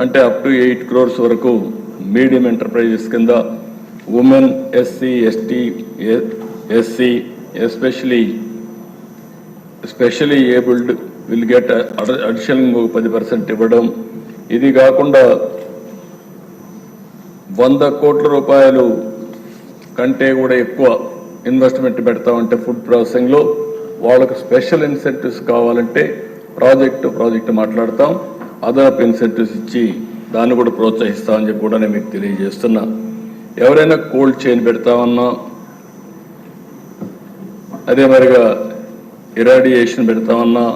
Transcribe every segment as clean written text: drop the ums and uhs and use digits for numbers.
అంటే up to 8 crores వరకు medium enterprises కింద women, SC, ST, SC, especially abled will get additional 10% ఇవ్వడం. ఇది కాకుండా 100 కోట్ల రూపాయలు కంటే కూడా ఎక్కువ ఇన్వెస్ట్మెంట్ పెడతామంటే ఫుడ్ ప్రాసెసింగ్లో వాళ్ళకు స్పెషల్ ఇన్సెంటివ్స్ కావాలంటే ప్రాజెక్టు మాట్లాడతాం, అదనపు ఇన్సెంటివ్స్ ఇచ్చి దాన్ని కూడా ప్రోత్సహిస్తామని చెప్పి కూడా నేను మీకు తెలియజేస్తున్నా. ఎవరైనా కోల్డ్ చైన్ పెడతామన్నా, అదే మరిగా ఇరాడియేషన్ పెడతామన్నా,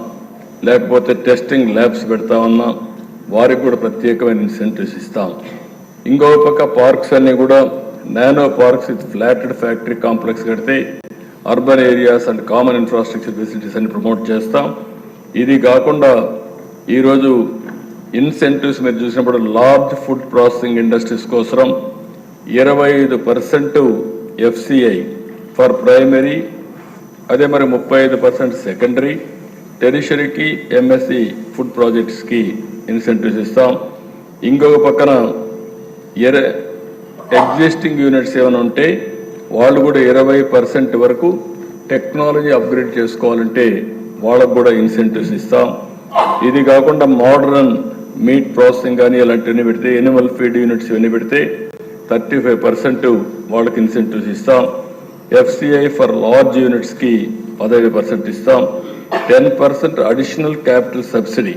లేకపోతే టెస్టింగ్ ల్యాబ్స్ పెడతామన్నా వారికి కూడా ప్రత్యేకమైన ఇన్సెంటివ్స్ ఇస్తాం. ఇంకో పక్క పార్క్స్ అన్నీ కూడా nano parks with flatted factory complex కడితే urban areas and common infrastructure facilities అని ప్రమోట్ చేస్తాం. ఇది కాకుండా ఈరోజు ఇన్సెంటివ్స్ మీరు చూసినప్పుడు లార్జ్ ఫుడ్ ప్రాసెసింగ్ ఇండస్ట్రీస్ కోసం 25% FCI ఫర్ ప్రైమరీ, అదే మరి 35% సెకండరీ, టెరిషరీకి, MSE ఫుడ్ ప్రాజెక్ట్స్కి ఇన్సెంటివ్స్ ఇస్తాం. ఇంకొక పక్కన ఎగ్జిస్టింగ్ యూనిట్స్ ఏమైనా ఉంటే వాళ్ళు కూడా 20% వరకు టెక్నాలజీ అప్గ్రేడ్ చేసుకోవాలంటే వాళ్ళకు కూడా ఇన్సెంటివ్స్ ఇస్తాం. ఇది కాకుండా మోడర్న్ మీట్ ప్రాసెసింగ్ కానీ అలాంటివన్నీ పెడితే, ఎనిమల్ ఫీడ్ యూనిట్స్ ఇవన్నీ పెడితే 35% వాళ్ళకి ఇన్సెంటివ్స్ ఇస్తాం. FCI ఫర్ లార్జ్ యూనిట్స్కి 15% ఇస్తాం. 10% అడిషనల్ క్యాపిటల్ సబ్సిడీ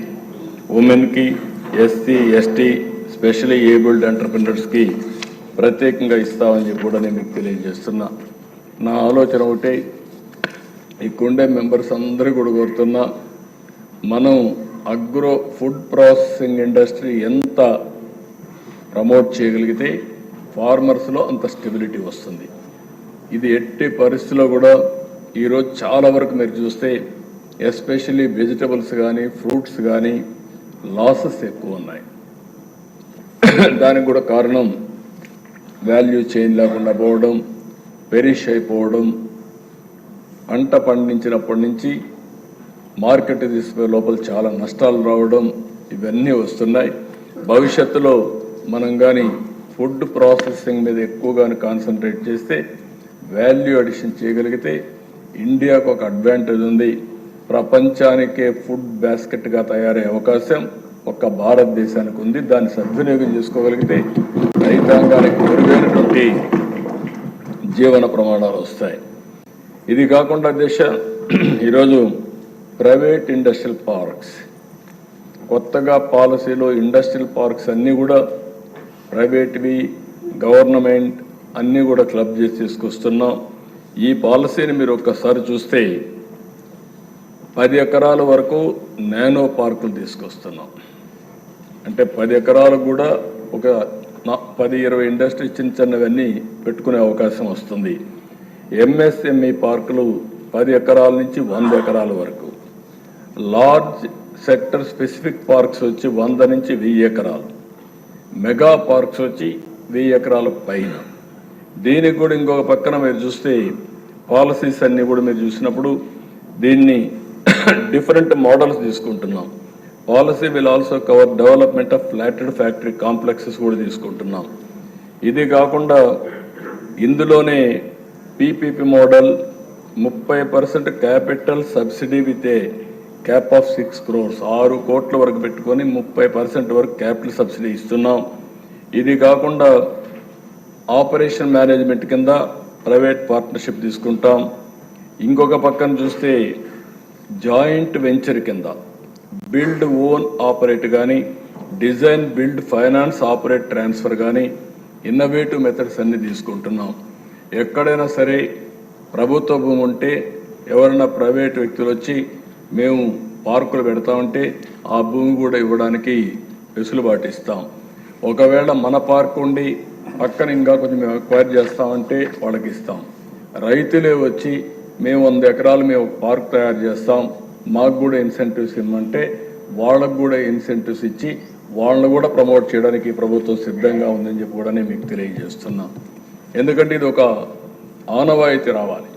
ఉమెన్కి, ఎస్సీ, ఎస్టీ, స్పెషలీ ఏబుల్డ్ ఎంటర్ప్రినర్స్కి ప్రత్యేకంగా ఇస్తామని చెప్పి కూడా నేను మీకు తెలియజేస్తున్నా. నా ఆలోచన ఒకటే, ఇక్కడుండే మెంబర్స్ అందరూ కూడా కోరుతున్నా, మనం అగ్రో ఫుడ్ ప్రాసెసింగ్ ఇండస్ట్రీ ఎంత ప్రమోట్ చేయగలిగితే ఫార్మర్స్లో అంత స్టెబిలిటీ వస్తుంది. ఇది ఎట్టి పరిస్థితుల్లో కూడా ఈరోజు చాలా వరకు మీరు చూస్తే ఎస్పెషల్లీ వెజిటబుల్స్ కానీ ఫ్రూట్స్ కానీ లాసెస్ ఎక్కువ ఉన్నాయి. దానికి కూడా కారణం వాల్యూ చైన్ లేకుండా పోవడం, పెరిష్ అయిపోవడం, పంట పండించినప్పటి నుంచి మార్కెట్ తీసుకునే లోపల చాలా నష్టాలు రావడం, ఇవన్నీ వస్తున్నాయి. భవిష్యత్తులో మనం కానీ ఫుడ్ ప్రాసెసింగ్ మీద ఎక్కువగానే కాన్సన్ట్రేట్ చేస్తే, వాల్యూ అడిషన్ చేయగలిగితే ఇండియాకు ఒక అడ్వాంటేజ్ ఉంది. ప్రపంచానికే ఫుడ్ బాస్కెట్గా తయారయ్యే అవకాశం ఒక్క భారతదేశానికి ఉంది. దాన్ని సద్వినియోగం చేసుకోగలిగితే రైతాంగానికి మెరుగైనటువంటి జీవన ప్రమాణాలు వస్తాయి. ఇది కాకుండా ఈరోజు ప్రైవేట్ ఇండస్ట్రియల్ పార్క్స్ కొత్తగా పాలసీలో ఇండస్ట్రియల్ పార్క్స్ అన్నీ కూడా ప్రైవేట్వి, గవర్నమెంట్ అన్నీ కూడా క్లబ్ చేసి తీసుకొస్తున్నాం. ఈ పాలసీని మీరు ఒక్కసారి చూస్తే 10 ఎకరాల వరకు నానో పార్కులు తీసుకొస్తున్నాం. అంటే 10 ఎకరాలకు కూడా ఒక 10-20 ఇండస్ట్రీ చిన్నవన్నీ పెట్టుకునే అవకాశం వస్తుంది. MSME పార్కులు 10 ఎకరాల నుంచి 100 ఎకరాల వరకు, లార్జ్ సెక్టర్ స్పెసిఫిక్ పార్క్స్ వచ్చి 100 నుంచి 1000 ఎకరాలు, మెగా పార్క్స్ వచ్చి 1000 ఎకరాల పైన. దీనికి కూడా ఇంకొక పక్కన మీరు చూస్తే పాలసీస్ అన్నీ కూడా మీరు చూసినప్పుడు దీన్ని డిఫరెంట్ మోడల్స్ తీసుకుంటున్నాం. Policy will also cover development of flatted factory complexes కూడా తీసుకుంటున్నాం. ఇది కాకుండా ఇందులోనే PPP model 30% capital subsidy with a cap of 6 crores, 6 కోట్ల వరకు పెట్టుకొని 30% వరకు క్యాపిటల్ సబ్సిడీ ఇస్తున్నాం. ఇది కాకుండా ఆపరేషన్ మేనేజ్మెంట్ కింద ప్రైవేట్ పార్ట్నర్షిప్ తీసుకుంటాం. ఇంకొక పక్కన చూస్తే జాయింట్ వెంచర్ కింద బిల్డ్ ఓన్ ఆపరేట్ కానీ, design build finance operate transfer కానీ ఇన్నోవేటివ్ మెథడ్స్ అన్ని తీసుకుంటున్నాం. ఎక్కడైనా సరే ప్రభుత్వ భూమి ఉంటే ఎవరైనా ప్రైవేట్ వ్యక్తులు వచ్చి మేము పార్కులు పెడతామంటే ఆ భూమి కూడా ఇవ్వడానికి వెసులుబాటు ఇస్తాం. ఒకవేళ మన పార్క్ ఉండి పక్కన ఇంకా కొంచెం మేము అక్వైర్ చేస్తామంటే వాళ్ళకి ఇస్తాం. రైతులే వచ్చి మేము 100 ఎకరాలు మేము పార్క్ తయారు చేస్తాం, మాకు కూడా ఇన్సెంటివ్స్ ఇవ్వమంటే వాళ్ళకు కూడా ఇన్సెంటివ్స్ ఇచ్చి వాళ్ళని కూడా ప్రమోట్ చేయడానికి ప్రభుత్వం సిద్ధంగా ఉందని చెప్పి కూడా నేను మీకు తెలియజేస్తున్నాం. ఎందుకంటే ఇది ఒక ఆనవాయితీ రావాలి.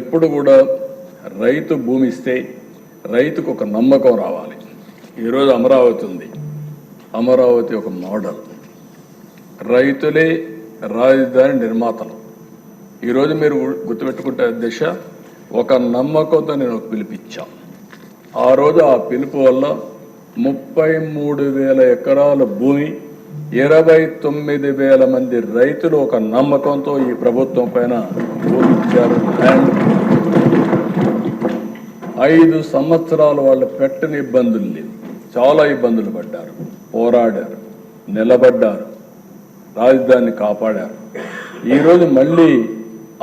ఎప్పుడు కూడా రైతు భూమి ఇస్తే రైతుకు ఒక నమ్మకం రావాలి. ఈరోజు అమరావతి ఉంది, అమరావతి ఒక మోడల్. రైతులే రాజధాని నిర్మాతలు. ఈరోజు మీరు గుర్తుపెట్టుకుంటే అధ్యక్ష, ఒక నమ్మకంతో నేను పిలిపించా. ఆ రోజు ఆ పిలుపు వల్ల 33,000 ఎకరాల భూమి, 29,000 మంది రైతులు ఒక నమ్మకంతో ఈ ప్రభుత్వం పైన భూమిచ్చారు. 5 సంవత్సరాలు వాళ్ళు పెట్టని ఇబ్బందులు లేవు. చాలా ఇబ్బందులు పడ్డారు, పోరాడారు, నిలబడ్డారు, రాజధానిని కాపాడారు. ఈరోజు మళ్ళీ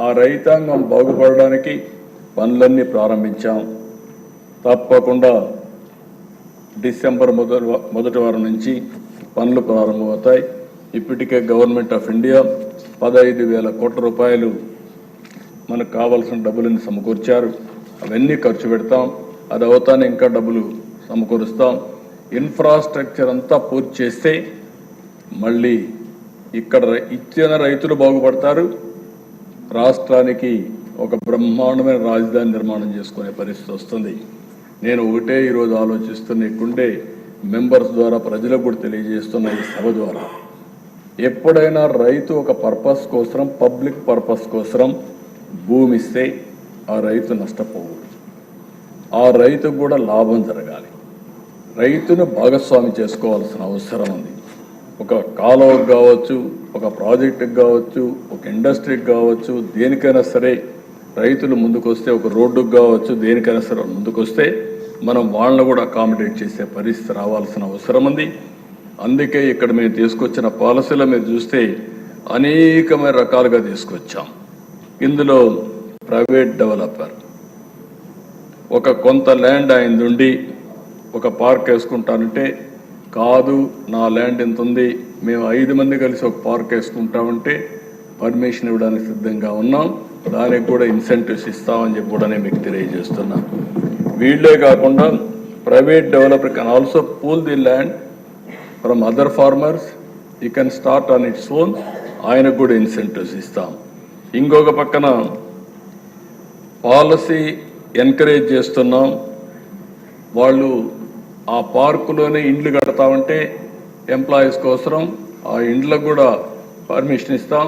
ఆ రైతాంగం బాగుపడడానికి పనులన్నీ ప్రారంభించాం. తప్పకుండా డిసెంబర్ మొదటి వారం నుంచి పనులు ప్రారంభమవుతాయి. ఇప్పటికే గవర్నమెంట్ ఆఫ్ ఇండియా 15,000 కోట్ల రూపాయలు మనకు కావాల్సిన డబ్బులను సమకూర్చారు. అవన్నీ ఖర్చు పెడతాం. అది అవుతానే ఇంకా డబ్బులు సమకూరుస్తాం. ఇన్ఫ్రాస్ట్రక్చర్ అంతా పూర్తి చేస్తే మళ్ళీ ఇక్కడ ఇచ్చిన రైతులు బాగుపడతారు. రాష్ట్రానికి ఒక బ్రహ్మాండమైన రాజధాని నిర్మాణం చేసుకునే పరిస్థితి వస్తుంది. నేను ఒకటే ఈరోజు ఆలోచిస్తున్న ఇక్కడే మెంబర్స్ ద్వారా ప్రజలకు కూడా తెలియజేస్తున్న ఈ సభ ద్వారా, ఎప్పుడైనా రైతు ఒక పర్పస్ కోసం, పబ్లిక్ పర్పస్ కోసం భూమి ఇస్తే ఆ రైతు నష్టపోకూడదు. ఆ రైతుకు కూడా లాభం జరగాలి. రైతును భాగస్వామి చేసుకోవాల్సిన అవసరం ఉంది. ఒక కాలువకు కావచ్చు, ఒక ప్రాజెక్టుకి కావచ్చు, ఒక ఇండస్ట్రీకి కావచ్చు, దేనికైనా సరే రైతులు ముందుకొస్తే, ఒక రోడ్డుకు కావచ్చు, దేనికైనా సరే ముందుకొస్తే మనం వాళ్ళని కూడా అకామిడేట్ చేసే పరిస్థితి రావాల్సిన అవసరం ఉంది. అందుకే ఇక్కడ మేము తీసుకొచ్చిన పాలసీలు మీరు చూస్తే అనేకమైన రకాలుగా తీసుకొచ్చాం. ఇందులో ప్రైవేట్ డెవలపర్ ఒక కొంత ల్యాండ్ ఆయన నుండి ఒక పార్క్ వేసుకుంటానంటే, కాదు నా ల్యాండ్ ఎంత ఉంది, మేము 5 మంది కలిసి ఒక పార్క్ వేసుకుంటామంటే పర్మిషన్ ఇవ్వడానికి సిద్ధంగా ఉన్నాం. దానికి కూడా ఇన్సెంటివ్స్ ఇస్తామని చెప్పి కూడా నేను మీకు తెలియజేస్తున్నా. వీళ్ళే కాకుండా private developer can also pool the land from other farmers. You can start on its own. ఆయనకు కూడా ఇన్సెంటివ్స్ ఇస్తాం. ఇంకొక పక్కన పాలసీ ఎంకరేజ్ చేస్తున్నాం. వాళ్ళు ఆ పార్కులోనే ఇండ్లు కడతామంటే ఎంప్లాయీస్ కోసం ఆ ఇండ్లకు కూడా పర్మిషన్ ఇస్తాం.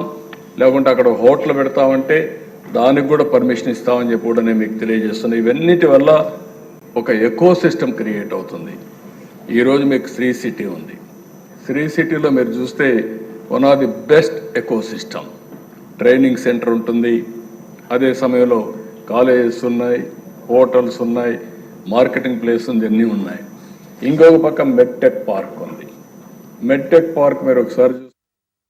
లేకుంటే అక్కడ హోటల్ పెడతామంటే దానికి కూడా పర్మిషన్ ఇస్తామని చెప్పి కూడా నేను మీకు తెలియజేస్తున్నాను. ఇవన్నిటి వల్ల ఒక ఎకో సిస్టమ్ క్రియేట్ అవుతుంది. ఈరోజు మీకు శ్రీ సిటీ ఉంది. శ్రీ సిటీలో మీరు చూస్తే one of the best eco system. Training centre ఉంటుంది, అదే సమయంలో కాలేజెస్ ఉన్నాయి, హోటల్స్ ఉన్నాయి, మార్కెటింగ్ ప్లేస్ ఉంది, అన్నీ ఉన్నాయి. ఇంకొక పక్క మెడ్టెక్ పార్క్ ఉంది. మెడ్టెక్ పార్క్ మీరు ఒకసారి